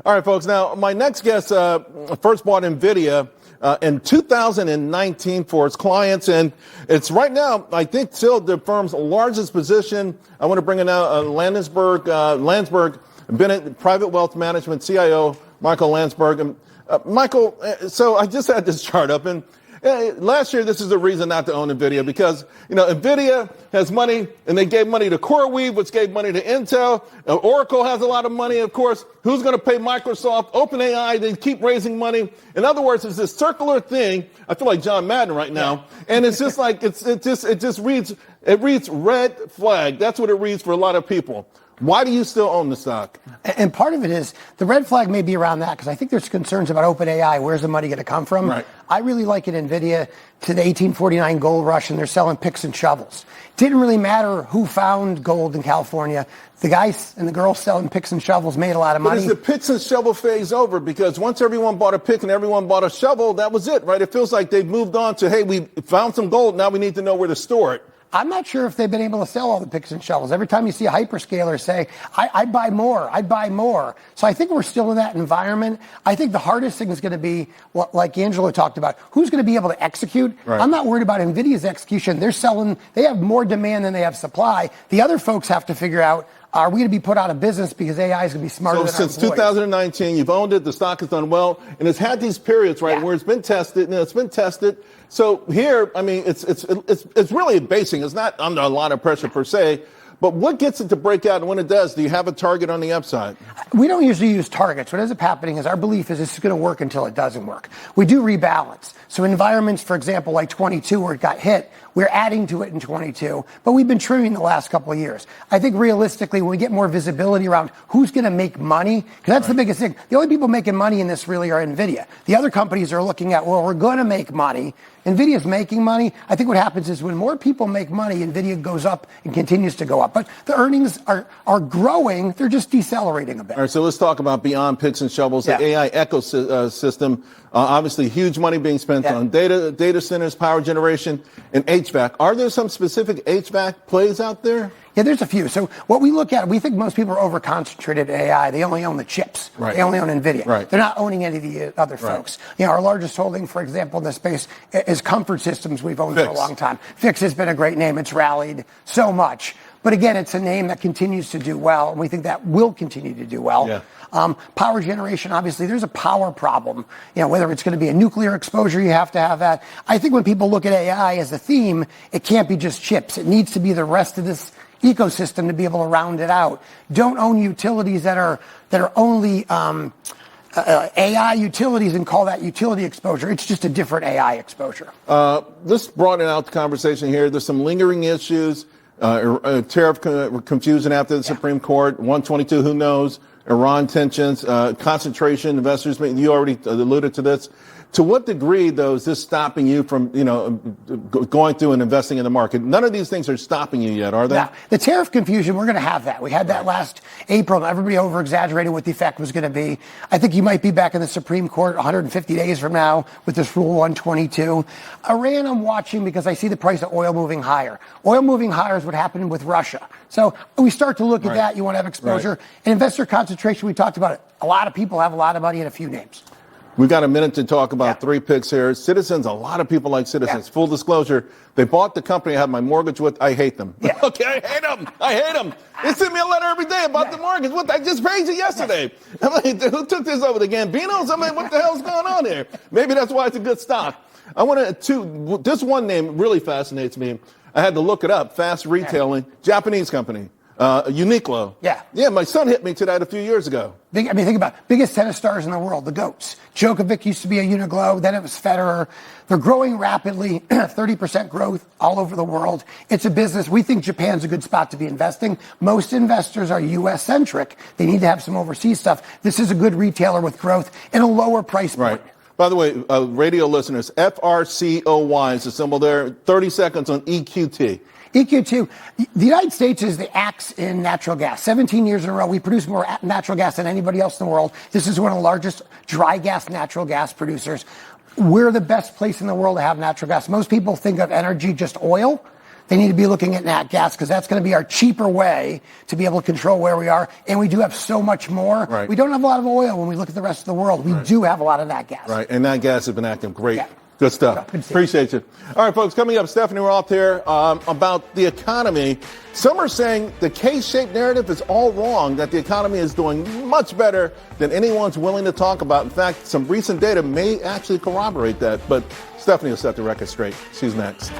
All right, folks. Now, my next guest first bought Nvidia in 2019 for its clients, and it's right now, I think, still the firm's largest position. I want to bring in now Landsberg, Bennett, Private Wealth Management CIO, Michael Landsberg. Michael, so I just had this chart up, and last year, this is the reason not to own Nvidia because, Nvidia has money, and they gave money to CoreWeave, which gave money to Intel. Oracle has a lot of money, of course. Who's going to pay Microsoft? OpenAI, they keep raising money. In other words, it's this circular thing. I feel like John Madden right now. Yeah. And it's just like, it just reads red flag. That's what it reads for a lot of people. Why do you still own the stock? And part of it is the red flag may be around that because I think there's concerns about OpenAI. Where's the money going to come from? Right. I really like it Nvidia to the 1849 gold rush, and they're selling picks and shovels. Didn't really matter who found gold in California. The guys and the girls selling picks and shovels made a lot of money. But is the picks and shovel phase over? Because once everyone bought a pick and everyone bought a shovel, that was it, right? It feels like they've moved on to, hey, we found some gold. Now we need to know where to store it. I'm not sure if they've been able to sell all the picks and shovels. Every time you see a hyperscaler say, I'd buy more, I'd buy more. So I think we're still in that environment. I think the hardest thing is going to be, like Angelo talked about, who's going to be able to execute? Right. I'm not worried about NVIDIA's execution. They have more demand than they have supply. The other folks have to figure out, are we going to be put out of business because AI is going to be smarter than our employees? So since 2019, you've owned it, the stock has done well, and it's had these periods, right, where it's been tested, and it's been tested. So here, I mean, it's really basing. It's not under a lot of pressure per se. But what gets it to break out, and when it does, do you have a target on the upside? We don't usually use targets. What ends up happening is our belief is this is going to work until it doesn't work. We do rebalance. So environments, for example, like 22 where it got hit, we're adding to it in 22, but we've been trimming the last couple of years. I think realistically, when we get more visibility around who's going to make money, because that's the biggest thing. The only people making money in this really are NVIDIA. The other companies are looking at, well, we're going to make money. NVIDIA's making money. I think what happens is when more people make money, NVIDIA goes up and continues to go up. But the earnings are growing. They're just decelerating a bit. All right, so let's talk about beyond picks and shovels, the AI ecosystem. Obviously, huge money being spent on data centers, power generation, and HVAC. Are there some specific HVAC plays out there? Yeah, there's a few. So what we look at, we think most people are over-concentrated in AI. They only own the chips. Right. They only own NVIDIA. Right. They're not owning any of the other folks. Our largest holding, for example, in this space is Comfort Systems. We've owned for a long time. Fix has been a great name. It's rallied so much. But again, it's a name that continues to do well, and we think that will continue to do well. Yeah. Power generation, obviously, there's a power problem. Whether it's going to be a nuclear exposure, you have to have that. I think when people look at AI as a theme, it can't be just chips. It needs to be the rest of this ecosystem to be able to round it out. Don't own utilities that are only AI utilities and call that utility exposure. It's just a different AI exposure. This brought out the conversation here. There's some lingering issues. Tariff confusion after the Supreme Court. 122, who knows? Iran tensions, concentration, investors. You already alluded to this. To what degree, though, is this stopping you from, going through and investing in the market? None of these things are stopping you yet, are they? Yeah. The tariff confusion, we're going to have that. We had that last April. Everybody over-exaggerated what the effect was going to be. I think you might be back in the Supreme Court 150 days from now with this Rule 122. Iran, I'm watching because I see the price of oil moving higher. Oil moving higher is what happened with Russia. So we start to look at that. You want to have exposure. And investor concentration, we talked about it. A lot of people have a lot of money in a few names. We've got a minute to talk about three picks here. Citizens, a lot of people like Citizens. Full disclosure, they bought the company I had my mortgage with. I hate them. Okay, I hate them. I hate them. They send me a letter every day about the mortgage. What? I just paid you yesterday. I mean, who took this over? The Gambinos? I mean, what the hell's going on here? Maybe that's why it's a good stock. I want to, this one name really fascinates me. I had to look it up. Fast Retailing, Japanese company. Uniqlo. Yeah, my son hit me to that a few years ago. Think about it. Biggest tennis stars in the world, the GOATs. Djokovic used to be a Uniqlo, then it was Federer. They're growing rapidly, 30% growth all over the world. It's a business. We think Japan's a good spot to be investing. Most investors are U.S.-centric. They need to have some overseas stuff. This is a good retailer with growth and a lower price point. Right. By the way, radio listeners, FRCOY is the symbol there. 30 seconds on EQT. EQ2, the United States is the axe in natural gas. 17 years in a row, we produce more natural gas than anybody else in the world. This is one of the largest dry gas natural gas producers. We're the best place in the world to have natural gas. Most people think of energy just oil. they need to be looking at nat gas because that's going to be our cheaper way to be able to control where we are. And we do have so much more. Right. We don't have a lot of oil when we look at the rest of the world. We do have a lot of nat gas. Right, and nat gas has been acting great. Yeah. Good stuff. Good Appreciate you. All right, folks, coming up, Stephanie Roth here about the economy. Some are saying the K-shaped narrative is all wrong, that the economy is doing much better than anyone's willing to talk about. In fact, some recent data may actually corroborate that. But Stephanie will set the record straight. She's next.